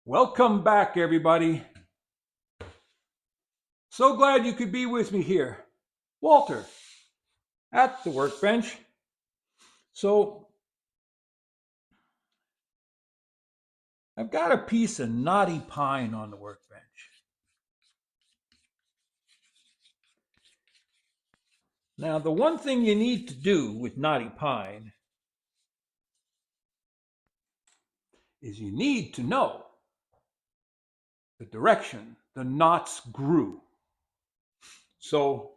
Welcome back, everybody. So glad you could be with me here. Walter, at the workbench. So, I've got a piece of knotty pine on the workbench. Now, the one thing you need to do with knotty pine is you need to know the direction the knots grew. So,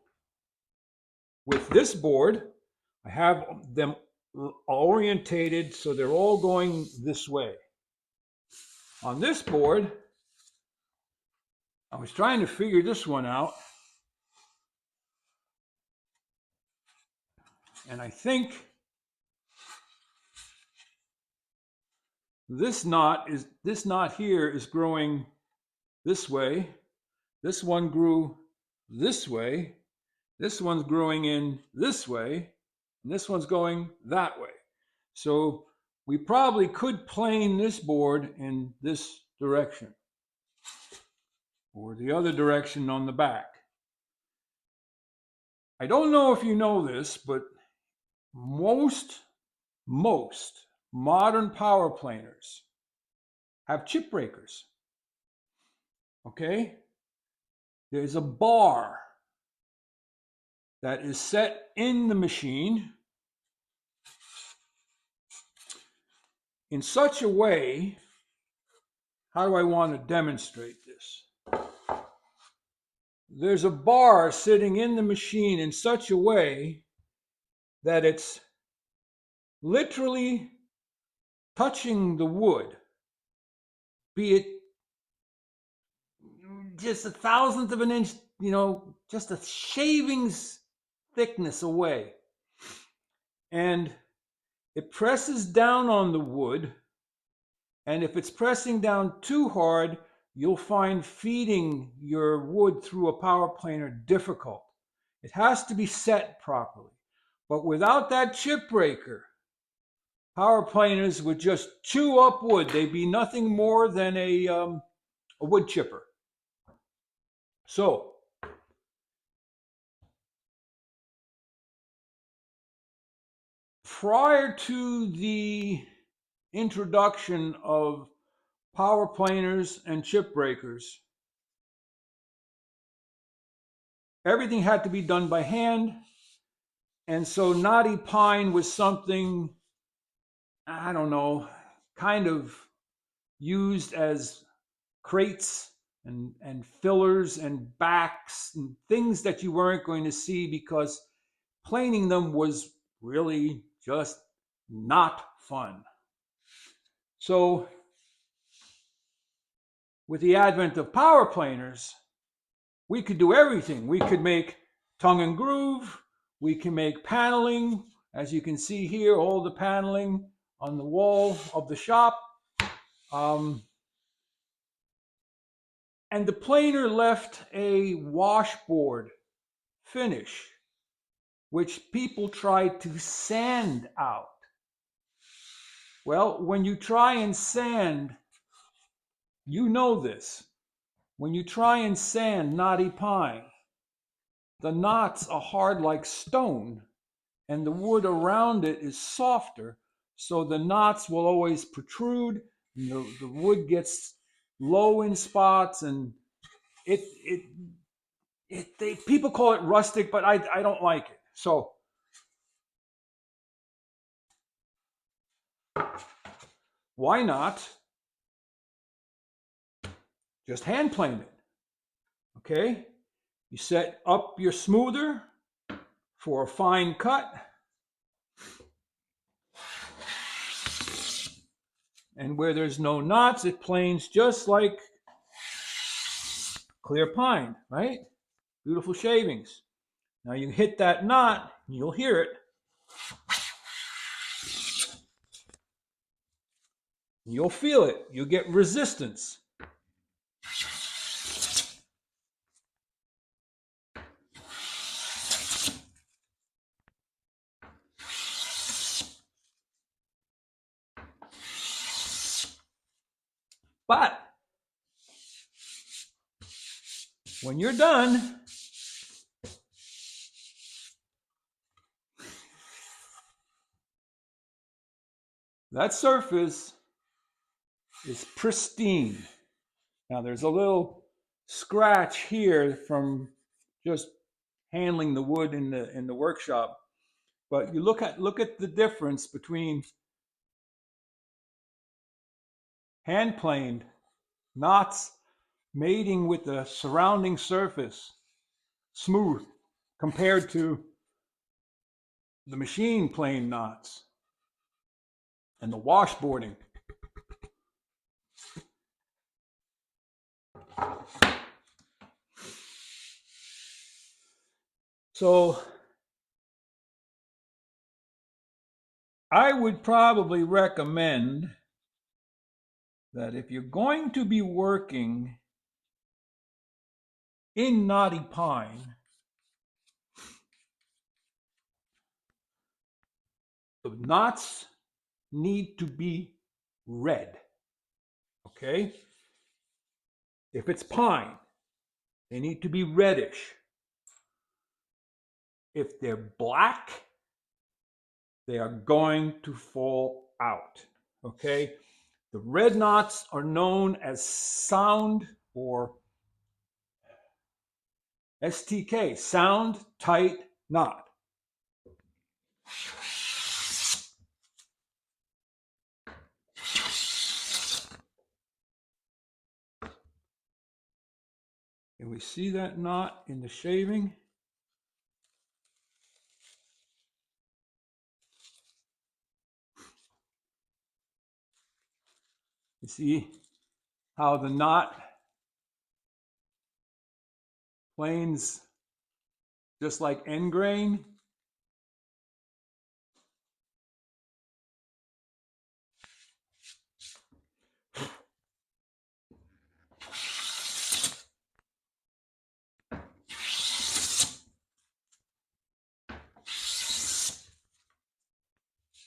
with this board, I have them orientated so they're all going this way. On this board, I was trying to figure this one out, and I think this knot here is growing this way. This one grew this way. This one's growing in this way, and this one's going that way. So we probably could plane this board in this direction or the other direction on the back. I don't know if you know this, but most modern power planers have chip breakers. Okay? There's a bar that is set in the machine in such a way. How do I want to demonstrate this? There's a bar sitting in the machine in such a way that it's literally touching the wood, be it just a thousandth of an inch, just a shaving's thickness away. And it presses down on the wood, and if it's pressing down too hard, you'll find feeding your wood through a power planer difficult. It has to be set properly. But without that chip breaker, power planers would just chew up wood. They'd be nothing more than a wood chipper. So, prior to the introduction of power planers and chip breakers, everything had to be done by hand. And so knotty pine was something, I don't know, kind of used as crates and fillers and backs and things that you weren't going to see because planing them was really just not fun. So with the advent of power planers, we could do everything. We could make tongue and groove. We can make paneling. As you can see here, all the paneling on the wall of the shop. And the planer left a washboard finish, which people tried to sand out. Well, when you try and sand, you know this. When you try and sand knotty pine, the knots are hard like stone, and the wood around it is softer, so the knots will always protrude, and the wood gets low in spots, and people call it rustic, but I don't like it. So why not just hand plane it? Okay, you set up your smoother for a fine cut, and where there's no knots, it planes just like clear pine, right? Beautiful shavings. Now you hit that knot, you'll hear it. You'll feel it. You get resistance. But When you're done, that surface is pristine. Now there's a little scratch here from just handling the wood in the workshop, but you look at the difference between hand planed knots mating with the surrounding surface smooth compared to the machine plane knots and the washboarding. So I would probably recommend that if you're going to be working in knotty pine, the knots need to be red. Okay? If it's pine, they need to be reddish. If they're black, they are going to fall out. Okay? The red knots are known as sound or STK, sound tight knot. Can we see that knot in the shaving? You see how the knot planes just like end grain?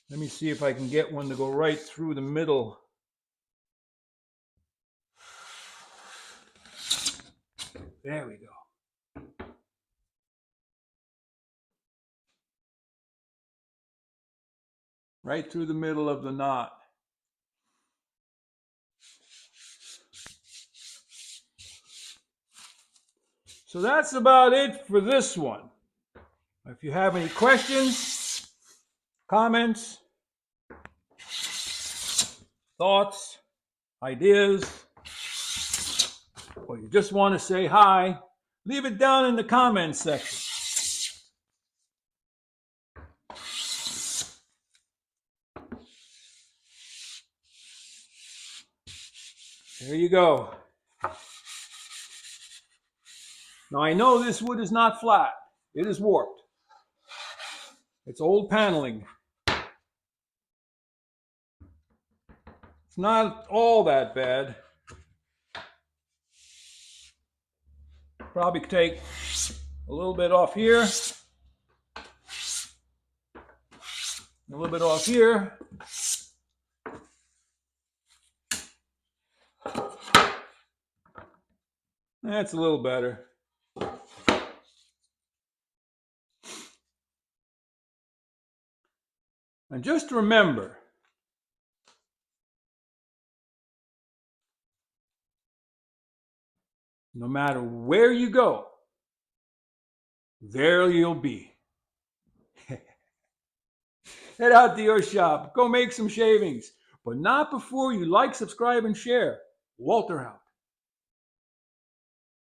Let me see if I can get one to go right through the middle. There we go. Right through the middle of the knot. So that's about it for this one. If you have any questions, comments, thoughts, ideas, or you just want to say hi, leave it down in the comments section. There you go. Now I know this wood is not flat. It is warped. It's old paneling. It's not all that bad. Probably take a little bit off here. A little bit off here. That's a little better. And just remember, no matter where you go, there you'll be. Head out to your shop, go make some shavings, but not before you like, subscribe, and share. Walter out.